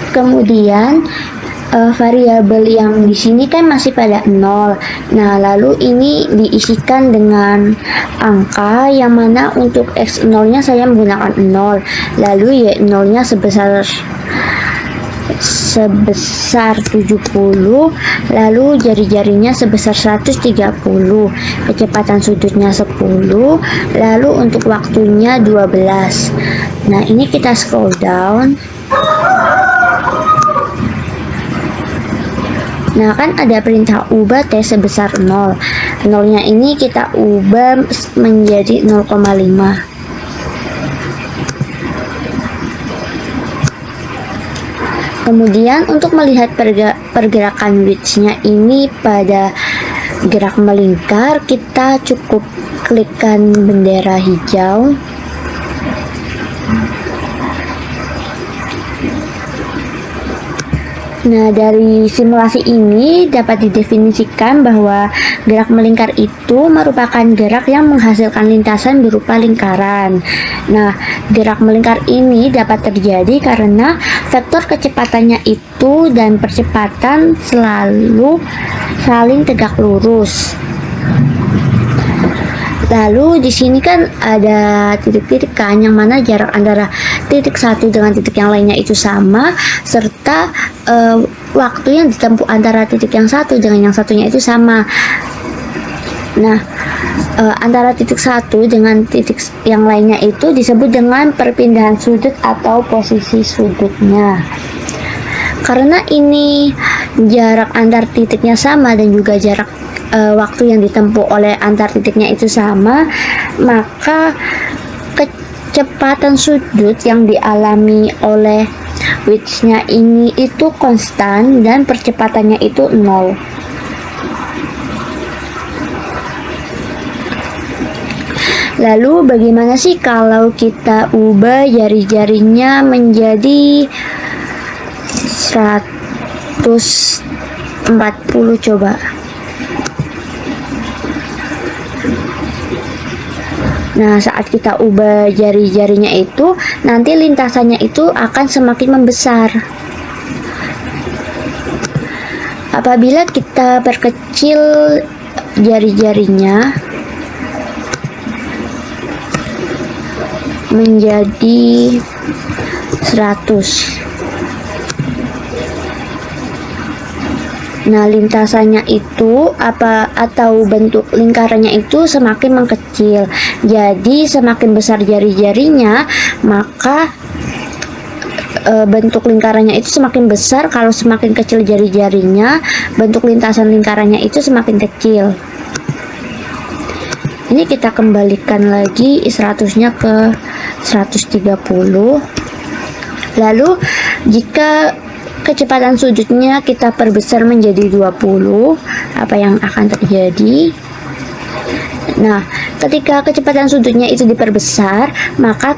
Kemudian variabel yang di sini kan masih pada 0. Nah, lalu ini diisikan dengan angka yang mana untuk X 0-nya saya menggunakan 0. Lalu Y 0-nya sebesar 70, lalu jari-jarinya sebesar 130, kecepatan sudutnya 10, lalu untuk waktunya 12. Nah, ini kita scroll down. Nah, kan ada perintah ubah T sebesar 0. 0-nya ini kita ubah menjadi 0,5. Kemudian untuk melihat pergerakan width-nya ini pada gerak melingkar, kita cukup klikkan bendera hijau. Nah, dari simulasi ini dapat didefinisikan bahwa gerak melingkar itu merupakan gerak yang menghasilkan lintasan berupa lingkaran. Nah, gerak melingkar ini dapat terjadi karena vektor kecepatannya itu dan percepatan selalu saling tegak lurus. Lalu di sini kan ada titik-titik kan, yang mana jarak antara titik satu dengan titik yang lainnya itu sama, serta waktu yang ditempuh antara titik yang satu dengan yang satunya itu sama. Nah, antara titik satu dengan titik yang lainnya itu disebut dengan perpindahan sudut atau posisi sudutnya. Karena ini jarak antar titiknya sama dan juga jarak waktu yang ditempuh oleh antar titiknya itu sama, maka kecepatan sudut yang dialami oleh width-nya ini itu konstan dan percepatannya itu 0. Lalu bagaimana sih kalau kita ubah jari-jarinya menjadi 140 coba? Nah, saat kita ubah jari-jarinya itu, nanti lintasannya itu akan semakin membesar. Apabila kita perkecil jari-jarinya menjadi 100. Nah, lintasannya itu atau bentuk lingkarannya itu semakin mengkecil. Jadi semakin besar jari-jarinya, maka bentuk lingkarannya itu semakin besar. Kalau semakin kecil jari-jarinya, bentuk lintasan lingkarannya itu semakin kecil. Ini kita kembalikan lagi 100-nya ke 130. Lalu jika kecepatan sudutnya kita perbesar menjadi 20, apa yang akan terjadi? Nah, ketika kecepatan sudutnya itu diperbesar, maka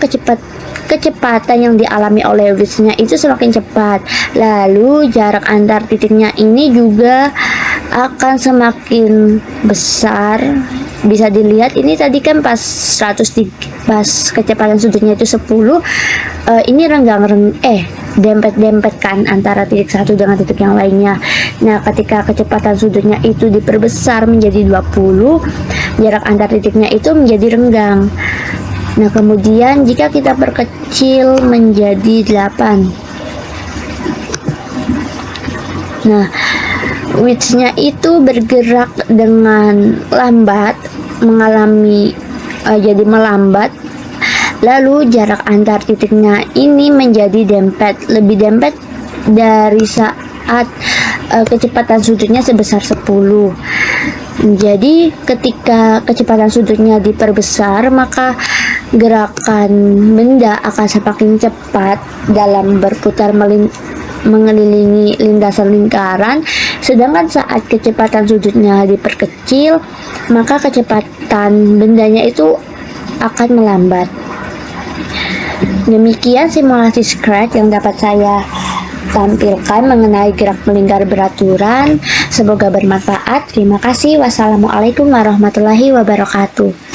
kecepatan yang dialami oleh width-nya itu semakin cepat. Lalu jarak antar titiknya ini juga akan semakin besar. Bisa dilihat ini tadi kan pas 103, pas kecepatan sudutnya itu 10, ini dempet-dempet kan antara titik satu dengan titik yang lainnya. Nah, ketika kecepatan sudutnya itu diperbesar menjadi 20, jarak antar titiknya itu menjadi renggang. Nah, kemudian jika kita perkecil menjadi 8. Nah, width-nya itu bergerak dengan lambat, jadi melambat. Lalu jarak antar titiknya ini menjadi dempet, lebih dempet dari saat kecepatan sudutnya sebesar 10. Jadi ketika kecepatan sudutnya diperbesar, maka gerakan benda akan semakin cepat dalam berputar mengelilingi lintasan lingkaran. Sedangkan saat kecepatan sudutnya diperkecil, maka kecepatan bendanya itu akan melambat. Demikian simulasi Scratch yang dapat saya tampilkan mengenai gerak melingkar beraturan. Semoga bermanfaat. Terima kasih. Wassalamualaikum warahmatullahi wabarakatuh.